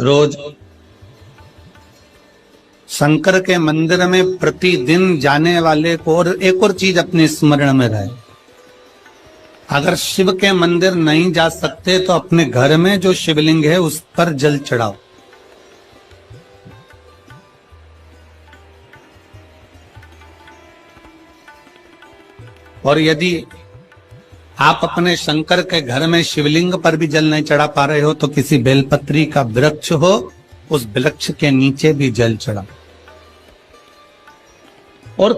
रोज शंकर के मंदिर में प्रतिदिन जाने वाले को और एक और चीज अपने स्मरण में रहे, अगर शिव के मंदिर नहीं जा सकते तो अपने घर में जो शिवलिंग है उस पर जल चढ़ाओ। और यदि आप अपने शंकर के घर में शिवलिंग पर भी जल नहीं चढ़ा पा रहे हो तो किसी बेलपत्री का वृक्ष हो, उस वृक्ष के नीचे भी जल चढ़ाओ। और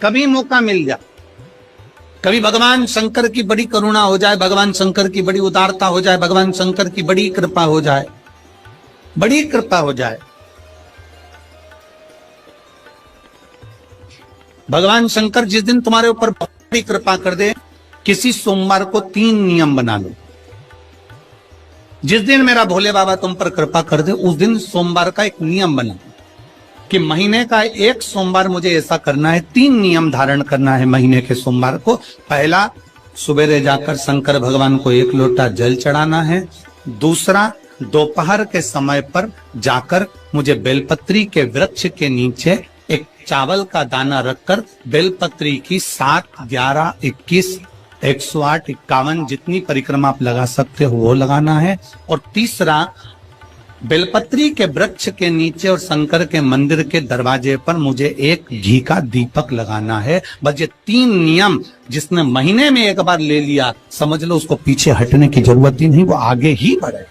कभी मौका मिल जाए, कभी भगवान शंकर की बड़ी करुणा हो जाए, भगवान शंकर की बड़ी उदारता हो जाए, भगवान शंकर की बड़ी कृपा हो जाए, बड़ी कृपा हो जाए, भगवान शंकर जिस दिन तुम्हारे ऊपर बड़ी कृपा कर दे, किसी सोमवार को 3 नियम बना लो। जिस दिन मेरा भोले बाबा तुम पर कृपा कर दे उस दिन सोमवार का एक नियम बना कि महीने का एक सोमवार मुझे ऐसा करना है, 3 नियम धारण करना है महीने के सोमवार को। पहला, सुबेरे जाकर शंकर भगवान को 1 लोटा जल चढ़ाना है। दूसरा, दोपहर के समय पर जाकर मुझे बेलपत्री के वृक्ष के नीचे एक चावल का दाना रखकर बेलपत्री की 7, 11, 21, 108, 51 जितनी परिक्रमा आप लगा सकते हो वो लगाना है। और तीसरा, बेलपत्री के वृक्ष के नीचे और शंकर के मंदिर के दरवाजे पर मुझे एक घी का दीपक लगाना है। बस ये 3 नियम जिसने महीने में एक बार ले लिया, समझ लो उसको पीछे हटने की जरूरत ही नहीं, वो आगे ही बढ़े।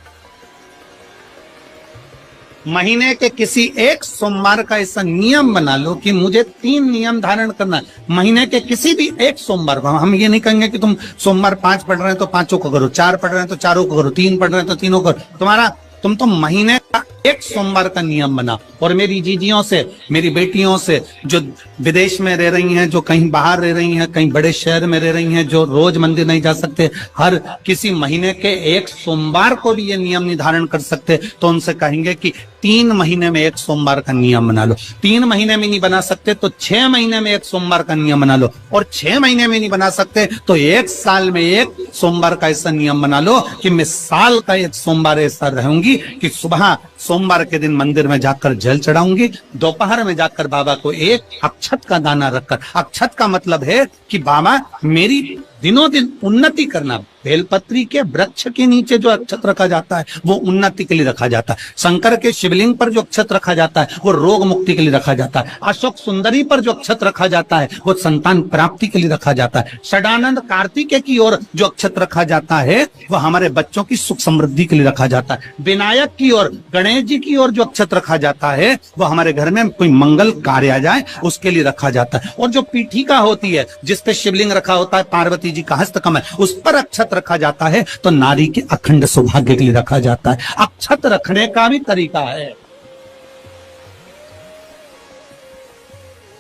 महीने के किसी एक सोमवार का ऐसा नियम बना लो कि मुझे 3 नियम धारण करना है महीने के किसी भी एक सोमवार को। हम ये नहीं कहेंगे कि तुम सोमवार 5 पढ़ रहे हैं तो 5 को करो, 4 पढ़ रहे हैं तो 4 को करो, 3 पढ़ रहे हैं तो 3 को करो। तुम तो महीने का एक सोमवार का नियम बना। और मेरी जीजियों से, मेरी बेटियों से जो विदेश में रह रही हैं, जो कहीं बाहर रह रही हैं, कहीं बड़े शहर में रह रही हैं, जो रोज मंदिर नहीं जा सकते, हर किसी महीने के एक सोमवार को भी ये नियम निर्धारण कर सकते, तो उनसे कहेंगे कि 3 महीने में एक सोमवार का नियम बना लो। 3 महीने में नहीं बना सकते तो 6 महीने में एक सोमवार का नियम बना लो। और 6 महीने में नहीं बना सकते तो 1 साल में एक सोमवार का ऐसा नियम बना लो कि मैं साल का एक सोमवार ऐसा रहूंगी कि सुबह सोमवार के दिन मंदिर में जाकर जल चढ़ाऊंगी, दोपहर में जाकर बाबा को एक अक्षत का दाना रखकर, अक्षत का मतलब है कि बाबा मेरी दिनों दिन उन्नति करना। बेलपत्री के वृक्ष के नीचे जो अक्षत रखा जाता है वो उन्नति के लिए रखा जाता है। शंकर के शिवलिंग पर जो अक्षत रखा जाता है वो रोग मुक्ति के लिए रखा जाता है। अशोक सुंदरी पर जो अक्षत रखा जाता है वो संतान प्राप्ति के लिए रखा जाता है। षडानंद कार्तिकेय की ओर जो अक्षत रखा जाता है वो हमारे बच्चों की सुख समृद्धि के लिए रखा जाता है। विनायक की ओर, गणेश जी की ओर जो अक्षत रखा जाता है वो हमारे घर में कोई मंगल कार्य आ जाए उसके लिए रखा जाता है। और जो पीठिका होती है जिसपे शिवलिंग रखा होता है, पार्वती जी का हस्तकमल, उस पर अक्षत रखा जाता है तो नारी के अखंड सौभाग्य के लिए रखा जाता है। अक्षत रखने का भी तरीका है।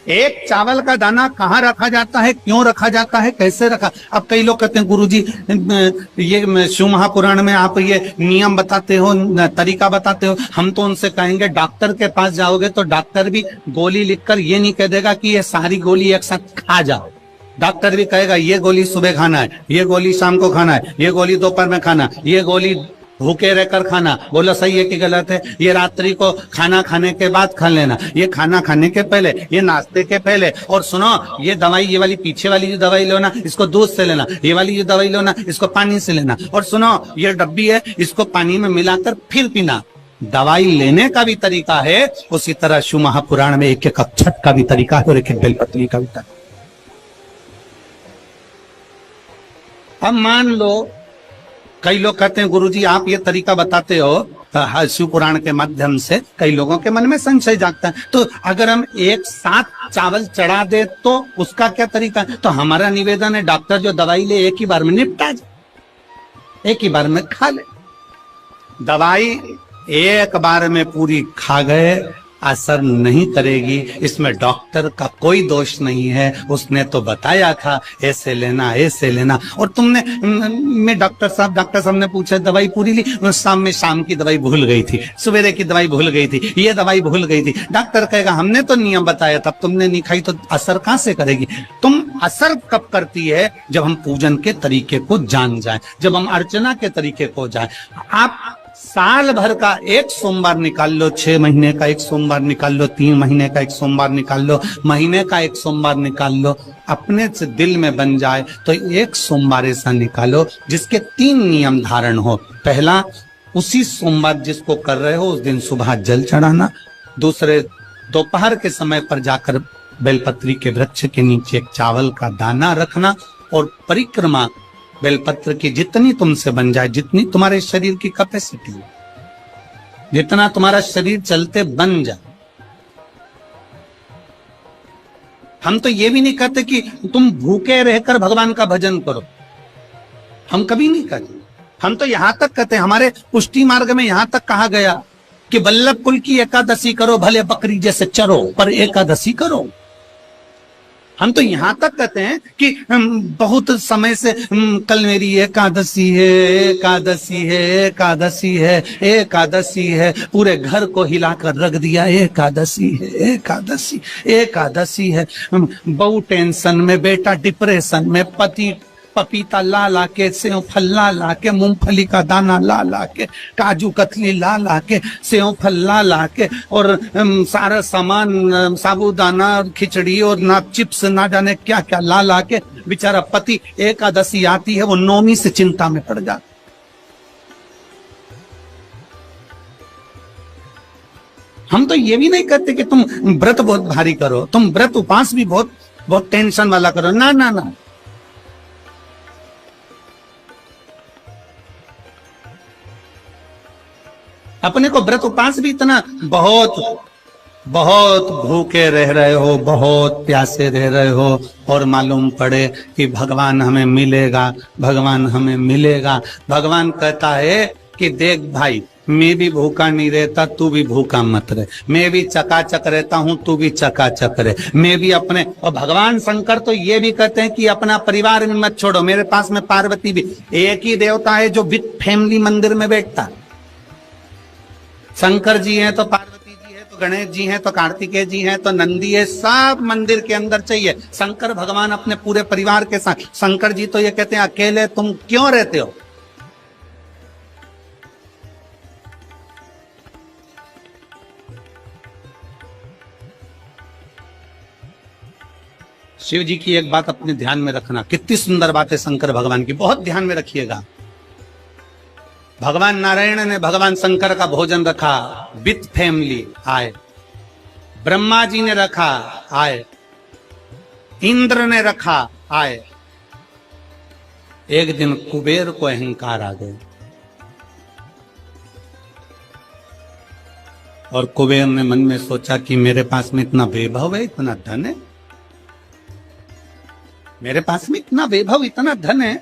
एक चावल का दाना कहाँ रखा जाता है, क्यों रखा जाता है, कैसे रखा। अब कई लोग कहते हैं गुरुजी ये शिव महापुराण में आप ये नियम बताते हो, तरीका बताते हो। हम तो उनसे कहेंगे डॉक्टर के पास जाओगे तो डॉक्टर भी गोली लिखकर ये नहीं कह देगा कि ये सारी गोली एक साथ खा जाओ। डॉक्टर भी कहेगा ये गोली सुबह खाना है, ये गोली शाम को खाना है, ये गोली दोपहर में खाना, ये गोली भूखे रहकर खाना। बोला सही है कि गलत है? ये रात्रि को खाना खाने के बाद खा लेना, ये खाना खाने के पहले, ये नाश्ते के पहले। और सुनो, ये दवाई, ये वाली पीछे वाली जो दवाई लो ना इसको दूध से लेना, ये वाली जो दवाई लो ना इसको पानी से लेना। और सुनो, ये डब्बी है इसको पानी में मिलाकर फिर पीना। दवाई लेने का भी तरीका है, उसी तरह शिव महापुराण में एक अक्षत का भी तरीका है और एक बेलपत्री का भी तरीका। अब मान लो कई लोग कहते हैं गुरुजी आप ये तरीका बताते हो शिव पुराण के माध्यम से, कई लोगों के मन में संशय जागता है, तो अगर हम एक साथ चावल चढ़ा दे तो उसका क्या तरीका है? तो हमारा निवेदन है डॉक्टर जो दवाई ले एक ही बार में निपटा जाए, एक ही बार में खा ले। दवाई एक बार में पूरी खा गए असर नहीं करेगी। इसमें डॉक्टर का कोई दोष नहीं है, उसने तो बताया था ऐसे लेना ऐसे लेना। और तुमने मैं डॉक्टर साहब ने पूछा दवाई पूरी ली, शाम की दवाई भूल गई थी, सवेरे की दवाई भूल गई थी, ये दवाई भूल गई थी। डॉक्टर कहेगा हमने तो नियम बताया तब तुमने नहीं खाई, तो असर कहां से करेगी। तुम असर कब करती है, जब हम पूजन के तरीके को जान जाए, जब हम अर्चना के तरीके को जाए। आप साल भर का एक सोमवार निकाल लो, 6 महीने का एक सोमवार निकाल लो, 3 महीने का एक सोमवार निकाल लो, महीने का एक सोमवार निकाल लो, अपने से दिल में बन जाए तो एक सोमवार ऐसा निकालो जिसके 3 नियम धारण हो। पहला, उसी सोमवार जिसको कर रहे हो उस दिन सुबह जल चढ़ाना। दूसरे, दोपहर के समय पर जाकर बेलपत्री के वृक्ष के नीचे एक चावल का दाना रखना। और परिक्रमा बेलपत्र की जितनी तुमसे बन जाए, जितनी तुम्हारे शरीर की कैपेसिटी, जितना तुम्हारा शरीर चलते बन जाए। हम तो ये भी नहीं कहते कि तुम भूखे रहकर भगवान का भजन करो, हम कभी नहीं कहते। हम तो यहां तक कहते हैं, हमारे पुष्टि मार्ग में यहां तक कहा गया कि वल्लभ कुल की एकादशी करो, भले बकरी जैसे चरो पर एकादशी करो। हम तो यहां तक कहते हैं कि बहुत समय से कल मेरी एकादशी है, एकादशी है, एकादशी है, एकादशी है, पूरे घर को हिलाकर रख दिया, एकादशी है, एकादशी, एकादशी है। बहू टेंशन में, बेटा डिप्रेशन में, पति पपीता ला ला के, सेव फल ला ला के, मूंगफली का दाना ला ला के, काजू कतली ला ला के, सेव फल ला ला के, और सारा सामान, साबूदाना, खिचड़ी और ना चिप्स, ना जाने क्या क्या ला ला के, बेचारा पति एकादशी आती है वो नौमी से चिंता में पड़ जाता। हम तो ये भी नहीं कहते कि तुम व्रत बहुत भारी करो, तुम व्रत उपास भी बहुत बहुत टेंशन वाला करो, ना ना ना। अपने को व्रत उपास भी इतना बहुत बहुत भूखे रह रहे हो, बहुत प्यासे रह रहे हो, और मालूम पड़े कि भगवान हमें मिलेगा, भगवान हमें मिलेगा। भगवान कहता है कि देख भाई, मैं भी भूखा नहीं रहता, तू भी भूखा मत रहे, मैं भी चकाचक रहता हूं, तू भी चकाचक रहे, मैं भी अपने। और भगवान शंकर तो ये भी कहते हैं कि अपना परिवार में मत छोड़ो। मेरे पास में पार्वती भी, एक ही देवता है जो विद फैमिली मंदिर में बैठता है। शंकर जी हैं तो पार्वती जी है, तो गणेश जी हैं, तो कार्तिकेय जी हैं, तो नंदी है, सब मंदिर के अंदर चाहिए। शंकर भगवान अपने पूरे परिवार के साथ। शंकर जी तो ये कहते हैं अकेले तुम क्यों रहते हो। शिव जी की एक बात अपने ध्यान में रखना, कितनी सुंदर बात है शंकर भगवान की, बहुत ध्यान में रखिएगा। भगवान नारायण ने भगवान शंकर का भोजन रखा, विथ फैमिली आए। ब्रह्मा जी ने रखा, आए। इंद्र ने रखा, आए। एक दिन कुबेर को अहंकार आ गया और कुबेर ने मन में सोचा कि मेरे पास में इतना वैभव है, इतना धन है, मेरे पास में इतना वैभव, इतना धन है।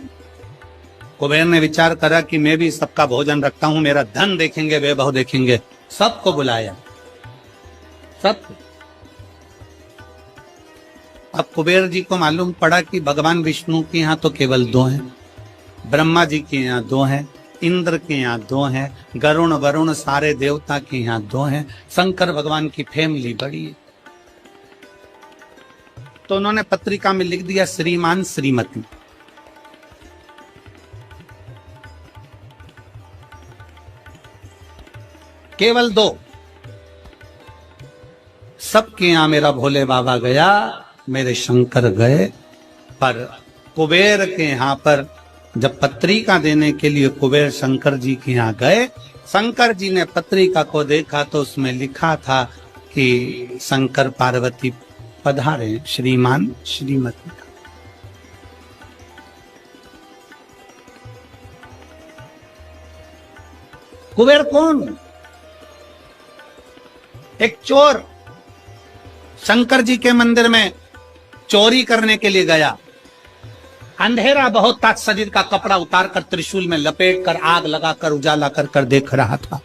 कुबेर ने विचार करा कि मैं भी सबका भोजन रखता हूं, मेरा धन देखेंगे, वैभव देखेंगे। सबको बुलाया, सब। अब कुबेर जी को मालूम पड़ा कि भगवान विष्णु के यहाँ तो केवल 2 हैं, ब्रह्मा जी के यहाँ 2 हैं, इंद्र के यहाँ 2 हैं, गरुण वरुण सारे देवता के यहाँ 2 हैं, शंकर भगवान की फैमिली बड़ी है। तो उन्होंने पत्रिका में लिख दिया श्रीमान श्रीमती। केवल 2। सबके यहां मेरा भोले बाबा गया, मेरे शंकर गए, पर कुबेर के यहां पर जब पत्रिका देने के लिए कुबेर शंकर जी के यहां गए, शंकर जी ने पत्रिका को देखा तो उसमें लिखा था कि शंकर पार्वती पधारे, श्रीमान श्रीमती। कुबेर कौन? एक चोर शंकर जी के मंदिर में चोरी करने के लिए गया। अंधेरा बहुत था, शरीर का कपड़ा उतार कर त्रिशूल में लपेट कर आग लगाकर उजाला कर देख रहा था।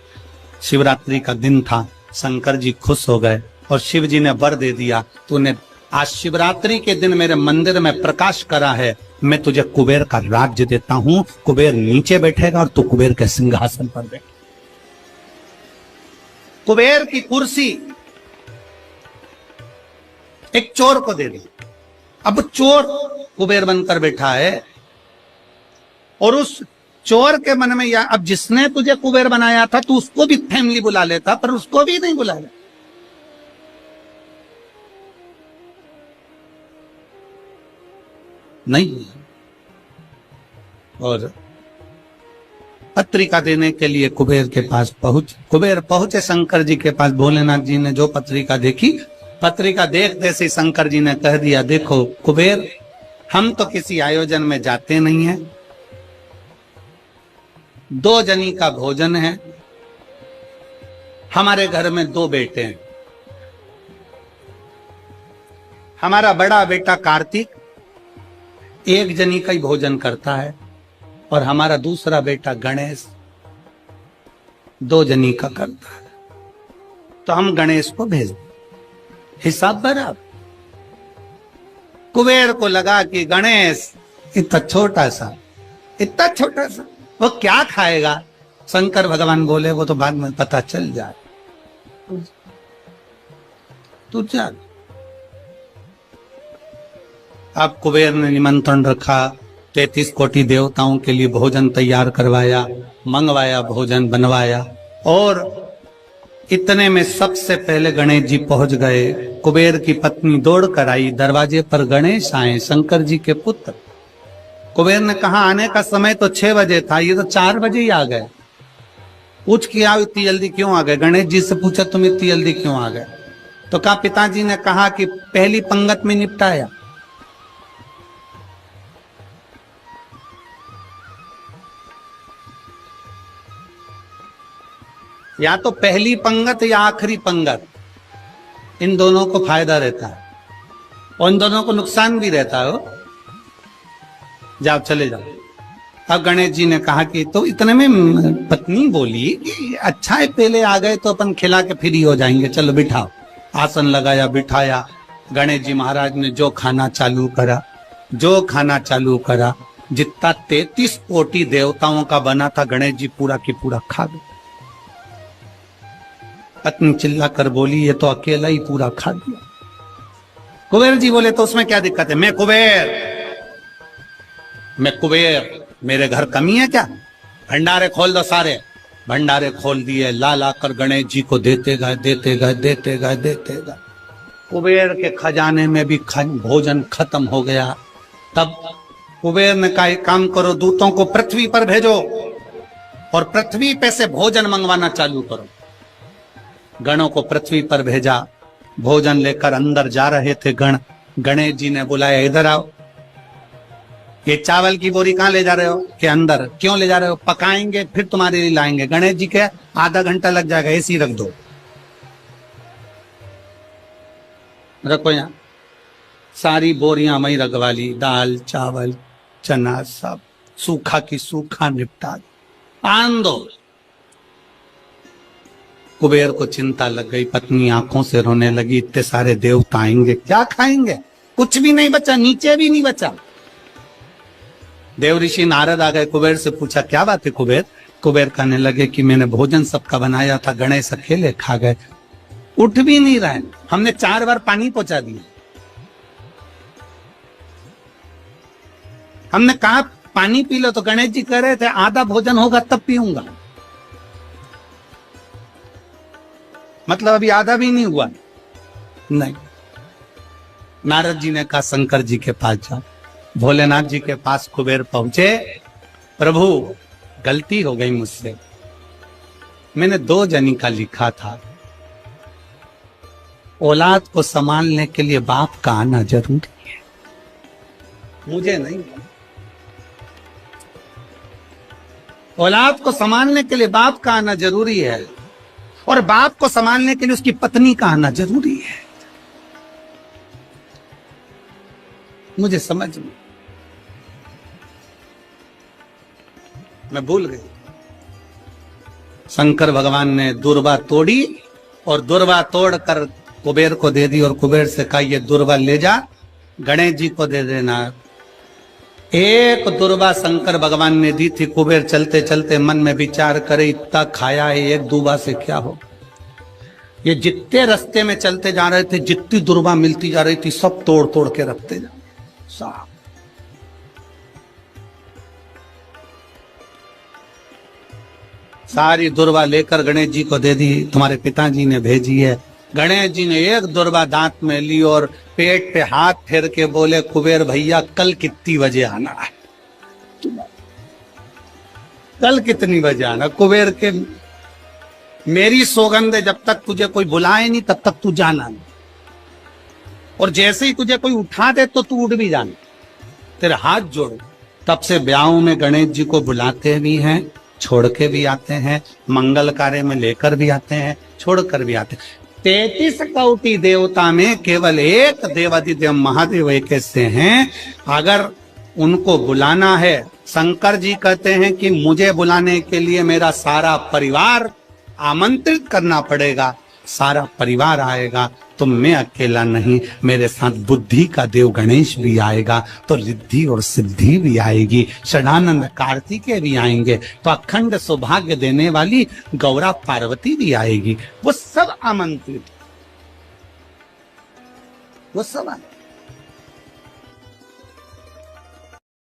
शिवरात्रि का दिन था, शंकर जी खुश हो गए और शिव जी ने वर दे दिया, तूने आज शिवरात्रि के दिन मेरे मंदिर में प्रकाश करा है, मैं तुझे कुबेर का राज्य देता हूं। कुबेर नीचे बैठेगा और तू कुबेर के सिंहासन पर बैठ। कुबेर की कुर्सी एक चोर को दे दी। अब चोर कुबेर बनकर बैठा है और उस चोर के मन में या अब जिसने तुझे कुबेर बनाया था तू उसको भी फैमिली बुला लेता, पर उसको भी नहीं बुलाया। नहीं। और पत्रिका देने के लिए कुबेर के पास कुबेर पहुंचे शंकर जी के पास। भोलेनाथ जी ने जो पत्रिका देखी, पत्रिका देखते से शंकर जी ने कह दिया, देखो कुबेर, हम तो किसी आयोजन में जाते नहीं हैं, 2 जनी का भोजन है, हमारे घर में 2 बेटे हैं, हमारा बड़ा बेटा कार्तिक 1 जनी का ही भोजन करता है और हमारा दूसरा बेटा गणेश 2 जनी का करता है, तो हम गणेश को भेज दें, हिसाब बराबर। कुबेर को लगा कि गणेश इतना छोटा सा वो क्या खाएगा। शंकर भगवान बोले, वो तो बाद में पता चल जाए, तू जा। अब कुबेर ने निमंत्रण रखा, 33 कोटि देवताओं के लिए भोजन तैयार करवाया, मंगवाया, भोजन बनवाया। और इतने में सबसे पहले गणेश जी पहुंच गए। कुबेर की पत्नी दौड़ कर आई, दरवाजे पर गणेश आए, शंकर जी के पुत्र। कुबेर ने कहा आने का समय तो 6 बजे था, ये तो 4 बजे ही आ गए। पूछ किया इतनी जल्दी क्यों आ गए? गणेश जी से पूछा तुम इतनी जल्दी क्यों आ गए? तो कहा पिताजी ने कहा कि पहली पंगत में निपटाया। या तो पहली पंगत या आखिरी पंगत, इन दोनों को फायदा रहता है और इन दोनों को नुकसान भी रहता है। जाओ चले जाओ। अब गणेश जी ने कहा कि तो इतने में पत्नी बोली कि अच्छा है पहले आ गए तो अपन खिला के फ्री हो जाएंगे, चलो बिठाओ। आसन लगाया, बिठाया। गणेश जी महाराज ने जो खाना चालू करा, जितना 33 कोटि देवताओं का बना था गणेश जी पूरा की पूरा खा गए। पत्नी चिल्ला कर बोली ये तो अकेला ही पूरा खा गया। कुबेर जी बोले तो उसमें क्या दिक्कत है, मैं कुबेर, मेरे घर कमी है क्या? भंडारे खोल दो सारे। भंडारे खोल दिए, ला ला कर गणेश जी को देते गए। कुबेर के खजाने में भी भोजन खत्म हो गया। तब कुबेर ने कहा एक काम करो, दूतों को पृथ्वी पर भेजो और पृथ्वी पे से भोजन मंगवाना चालू करो। गणों को पृथ्वी पर भेजा। भोजन लेकर अंदर जा रहे थे गण। गणेश जी ने बुलाया, इधर आओ। ये चावल की बोरी कहां ले जा रहे हो? कि अंदर। क्यों ले जा रहे हो? पकाएंगे फिर तुम्हारे लिए लाएंगे। गणेश जी के आधा घंटा लग जाएगा, एसी रख दो। रखो यहां। सारी बोरियां मई रखवा ली, दाल चावल चना सब सूखा की सूखा निपटा आन दो। कुबेर को चिंता लग गई, पत्नी आंखों से रोने लगी, इतने सारे देवता आएंगे क्या खाएंगे? कुछ भी नहीं बचा, नीचे भी नहीं बचा। देव ऋषि नारद आ गए, कुबेर से पूछा क्या बात है कुबेर? कुबेर कहने लगे कि मैंने भोजन सबका बनाया था, गणेश अकेले खा गए, उठ भी नहीं रहे, हमने 4 बार पानी पहुंचा दिया। हमने कहा पानी पी लो तो गणेश जी कह रहे थे आधा भोजन होगा तब पीऊंगा। मतलब अभी आधा भी नहीं हुआ। नहीं। नारद जी ने कहा शंकर जी के पास जाओ। भोलेनाथ जी के पास कुबेर पहुंचे। प्रभु गलती हो गई मुझसे, मैंने 2 जनी का लिखा था। औलाद को संभालने के लिए बाप का आना जरूरी है, मुझे नहीं। औलाद को संभालने के लिए बाप का आना जरूरी है और बाप को संभालने के लिए उसकी पत्नी का आना जरूरी है। मुझे समझ में, मैं भूल गई। शंकर भगवान ने दुर्बा तोड़ी और दुर्वा तोड़कर कुबेर को दे दी और कुबेर से कहा ये दुर्वा ले जा गणेश जी को दे देना। एक दुर्वा शंकर भगवान ने दी थी। कुबेर चलते चलते मन में विचार करे इतना खाया है, एक दुर्वा से क्या हो। ये जितने रास्ते में चलते जा रहे थे, जितनी दुर्वा मिलती जा रही थी, सब तोड़ तोड़ के रखते जा साहब। सारी दुर्वा लेकर गणेश जी को दे दी, तुम्हारे पिताजी ने भेजी है। गणेश जी ने एक दुर्वा दांत में ली और पेट पे हाथ फेर के बोले कुबेर भैया कल कितनी बजे आना है, कल कितनी बजे आना। कुबेर के मेरी सौगंध है, जब तक तुझे कोई बुलाए नहीं तब तक तू जाना नहीं, और जैसे ही तुझे कोई उठा दे तो तू उठ भी जाना, तेरे हाथ जोड़। तब से ब्याहों में गणेश जी को बुलाते भी हैं, छोड़ के भी आते हैं, मंगल कार्य में लेकर भी आते हैं, छोड़ कर भी आते हैं। 33 कोटि देवता में केवल एक देवाधिदेव महादेव एक ऐसे हैं, अगर उनको बुलाना है, शंकर जी कहते हैं कि मुझे बुलाने के लिए मेरा सारा परिवार आमंत्रित करना पड़ेगा, सारा परिवार आएगा तो मैं अकेला नहीं, मेरे साथ बुद्धि का देव गणेश भी आएगा तो रिद्धि और सिद्धि भी आएगी, षडानंद कार्तिकेय भी आएंगे तो अखंड सौभाग्य देने वाली गौरा पार्वती भी आएगी। वो सब आमंत्रित, वो सब आएंगे।